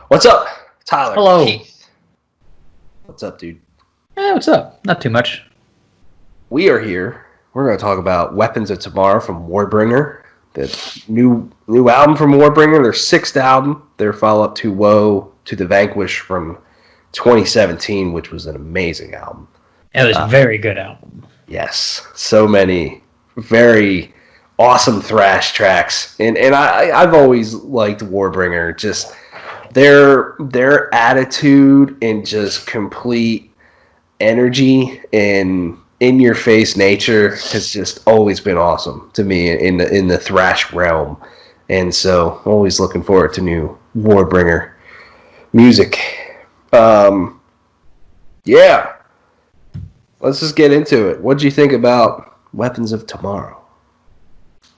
What's up, Tyler? Hello. Keith. What's up, dude? What's up? Not too much. We are here. We're going to talk about Weapons of Tomorrow from Warbringer, the new album from Warbringer, their sixth album, their follow-up to Woe to the Vanquish from 2017, which was an amazing album. It was a very good album. Yes, so many very awesome thrash tracks, and I've always liked Warbringer. Just their attitude and just complete energy and in your face nature has just always been awesome to me in the thrash realm, and so always looking forward to new Warbringer music. Yeah. Let's just get into it. What did you think about Weapons of Tomorrow?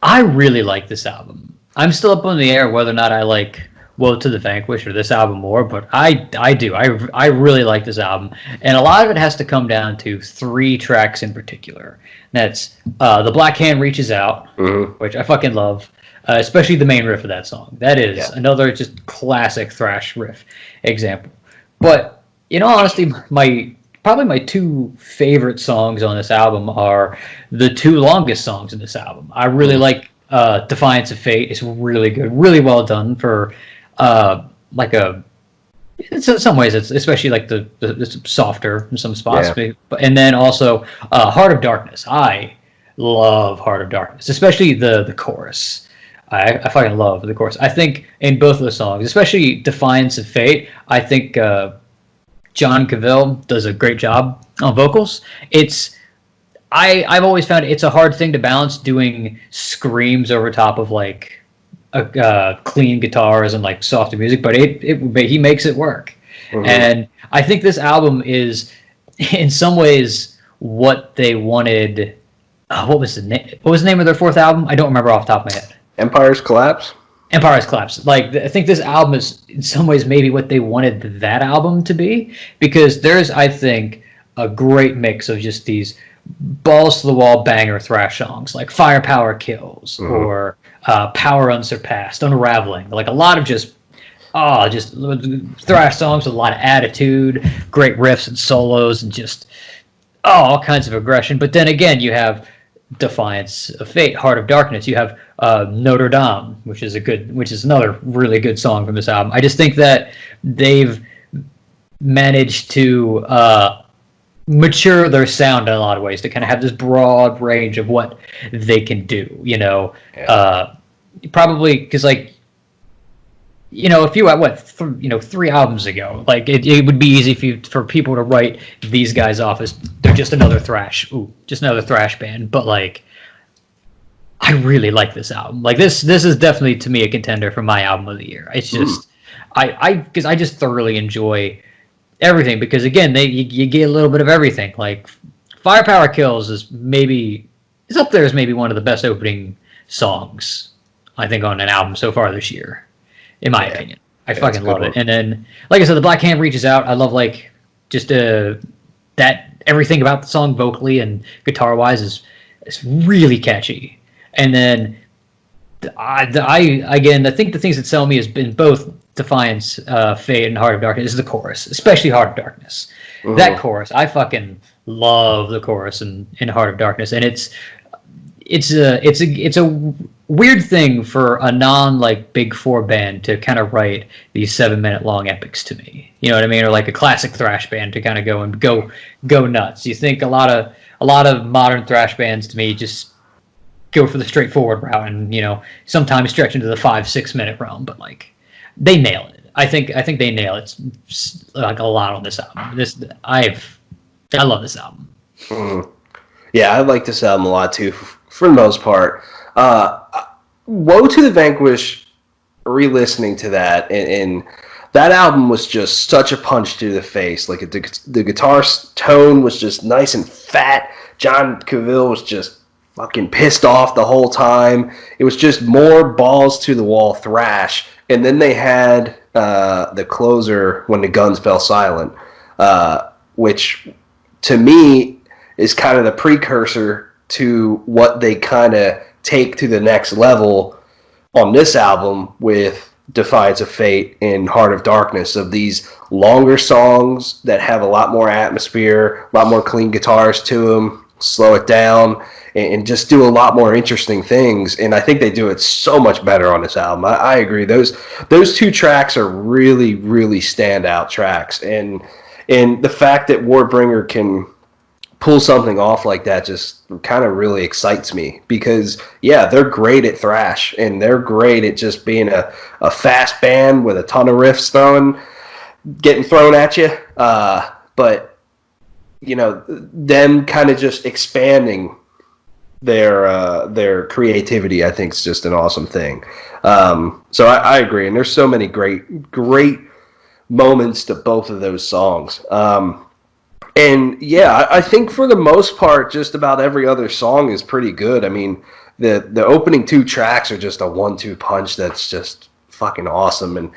I really like this album. I'm still up on the air whether or not I like Woe to the Vanquish or this album more, but I do. I really like this album. And a lot of it has to come down to three tracks in particular. That's The Black Hand Reaches Out, which I fucking love, especially the main riff of that song. That is another just classic thrash riff example. But in all honesty, probably my two favorite songs on this album are the two longest songs in this album. I really like Defiance of Fate. It's really good, really well done for in some ways, it's especially like the softer in some spots. Yeah. And then also Heart of Darkness. I love Heart of Darkness, especially the chorus. I fucking love the chorus. I think in both of the songs, especially Defiance of Fate, I think John Cavil does a great job on vocals. I've always found it's a hard thing to balance doing screams over top of like clean guitars and like softer music, but he makes it work. Mm-hmm. And I think this album is in some ways what they wanted. What was the name of their fourth album? I don't remember off the top of my head. Empire's Collapse. Like, I think this album is in some ways maybe what they wanted that album to be, because there's, I think, a great mix of just these balls to the wall banger thrash songs like Firepower Kills or Power Unsurpassed, Unraveling, like a lot of just thrash songs with a lot of attitude, great riffs and solos, and just all kinds of aggression. But then again, you have Defiance of Fate, Heart of Darkness. You have Notre Dame, which is another really good song from this album. I just think that they've managed to mature their sound in a lot of ways to kind of have this broad range of what they can do. Probably because like, if you had 3 albums ago, like it would be easy for people to write these guys off as they're just another thrash band. But like, I really like this album. Like this is definitely to me a contender for my album of the year. It's just because I just thoroughly enjoy everything, because again you get a little bit of everything. Like Firepower Kills is up there as maybe one of the best opening songs I think on an album so far this year. In my opinion, I fucking love it. And then, like I said, The Black Hand Reaches Out. I love like just that everything about the song vocally and guitar wise is really catchy. And then I think the things that sell me has been both Defiance, Fate, and Heart of Darkness is the chorus, especially Heart of Darkness. Mm-hmm. That chorus, I fucking love the chorus in Heart of Darkness, and it's a weird thing for a non like Big Four band to kind of write these 7-minute long epics to me. You know what I mean? Or like a classic thrash band to kind of go nuts. You think a lot of modern thrash bands to me just go for the straightforward route and sometimes stretch into the 5-6 minute realm, but like they nail it. I think they nail it like a lot on this album. I love this album. Mm-hmm. Yeah, I like this album a lot too, for the most part. Woe to the Vanquish, re-listening to that, and that album was just such a punch to the face. Like the guitar tone was just nice and fat. John Cavil was just fucking pissed off the whole time. It was just more balls to the wall thrash. And then they had the closer, When the Guns Fell Silent, which to me is kind of the precursor to what they kind of take to the next level on this album with Defiance of Fate and Heart of Darkness, of these longer songs that have a lot more atmosphere, a lot more clean guitars to them, slow it down, and just do a lot more interesting things. And I think they do it so much better on this album. I agree. Those two tracks are really, really standout tracks. And the fact that Warbringer can pull something off like that just kind of really excites me, because yeah, they're great at thrash and they're great at just being a fast band with a ton of riffs getting thrown at you, but you know, them kind of just expanding their creativity, I think, is just an awesome thing. So I agree, and there's so many great moments to both of those songs. And yeah, I think for the most part, just about every other song is pretty good. I mean, the opening two tracks are just a 1-2 punch that's just fucking awesome. And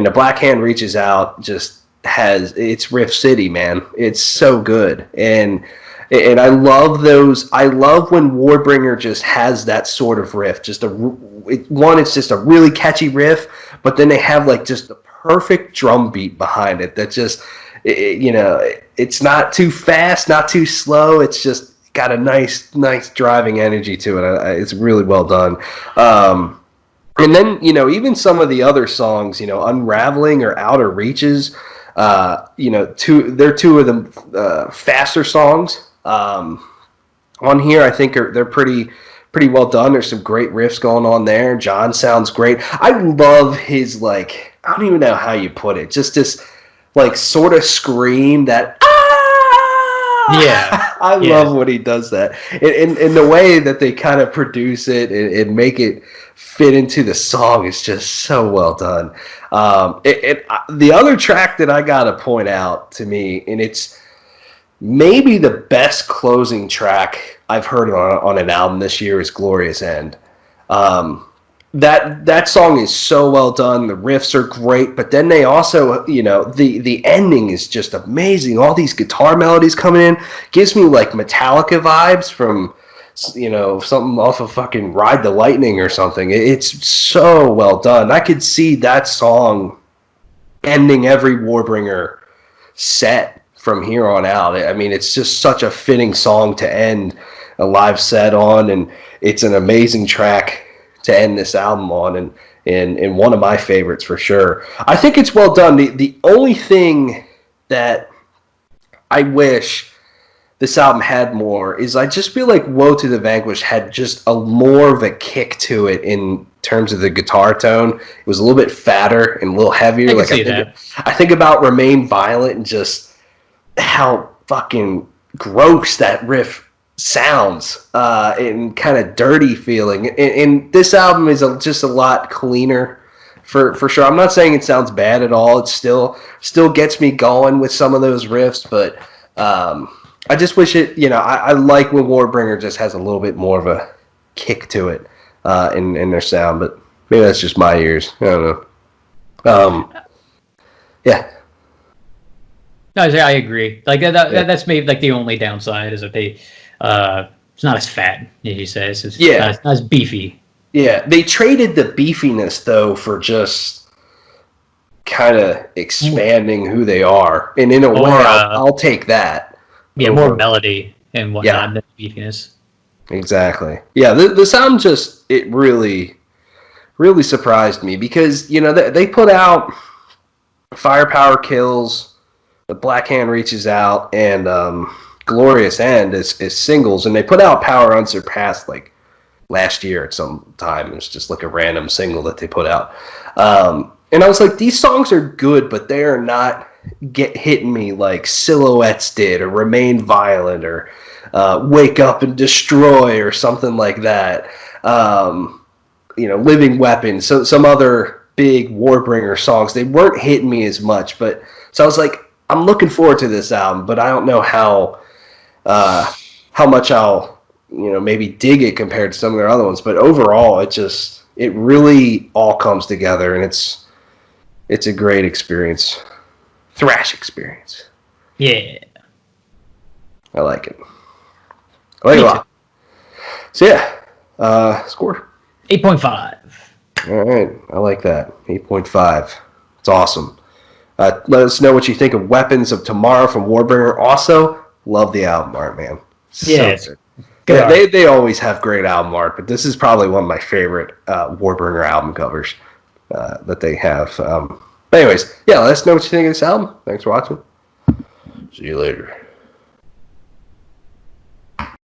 the Black Hand Reaches Out just it's Riff City, man. It's so good. And I love those. I love when Warbringer just has that sort of riff. It's just a really catchy riff, but then they have like just the perfect drum beat behind it that just, it's not too fast, not too slow. It's just got a nice driving energy to it. It's really well done. And then, even some of the other songs, Unraveling or Outer Reaches, they're two of the faster songs on here. I think they're pretty well done. There's some great riffs going on there. John sounds great. I love his, like, I don't even know how you put it, just this like sort of scream that Yeah. I love when he does that, and the way that they kind of produce it and make it fit into the song is just so well done. The other track that I gotta point out to me, and it's maybe the best closing track I've heard on an album this year, is Glorious End. That song is so well done. The riffs are great, but then they also, the ending is just amazing. All these guitar melodies coming in gives me like Metallica vibes from, something off of fucking Ride the Lightning or something. It's so well done. I could see that song ending every Warbringer set from here on out. I mean, it's just such a fitting song to end a live set on, and it's an amazing track to end this album on, and one of my favorites for sure. I think it's well done. The only thing that I wish this album had more is, I just feel like Woe to the Vanquished had just more of a kick to it in terms of the guitar tone. It was a little bit fatter and a little heavier. I think about Remain Violent and just how fucking gross that riff sounds, and kind of dirty feeling. And this album is just a lot cleaner for sure. I'm not saying it sounds bad at all. It still gets me going with some of those riffs, but I just wish it, I like when Warbringer just has a little bit more of a kick to it in their sound, but maybe that's just my ears. I don't know. Yeah. No, I agree. Like that's maybe like the only downside is that they, it's not as fat, he says. It's not as beefy. Yeah, they traded the beefiness though for just kind of expanding who they are, and in a way, I'll take that. Yeah, more melody and whatnot than beefiness. Exactly. Yeah, the sound just, it really, really surprised me, because they put out Firepower Kills, The Black Hand Reaches Out, and Glorious End as singles, and they put out Power Unsurpassed like last year at some time. It was just like a random single that they put out, and I was like, these songs are good, but they are not hitting me like Silhouettes did, or Remain Violent, or Wake Up and Destroy, or something like that. Living Weapon, so some other big Warbringer songs, they weren't hitting me as much. But so I was like, I'm looking forward to this album, but I don't know how much I'll maybe dig it compared to some of their other ones. But overall, it really all comes together, and it's a great experience, thrash experience. Yeah, I like it. I like it a lot. So yeah, score 8.5. All right, I like that. 8.5. It's awesome. Let us know what you think of Weapons of Tomorrow from Warbringer. Also, love the album art, man. Yeah, So it's good. good art. They always have great album art, but this is probably one of my favorite Warbringer album covers that they have. But anyways, yeah, let us know what you think of this album. Thanks for watching. See you later.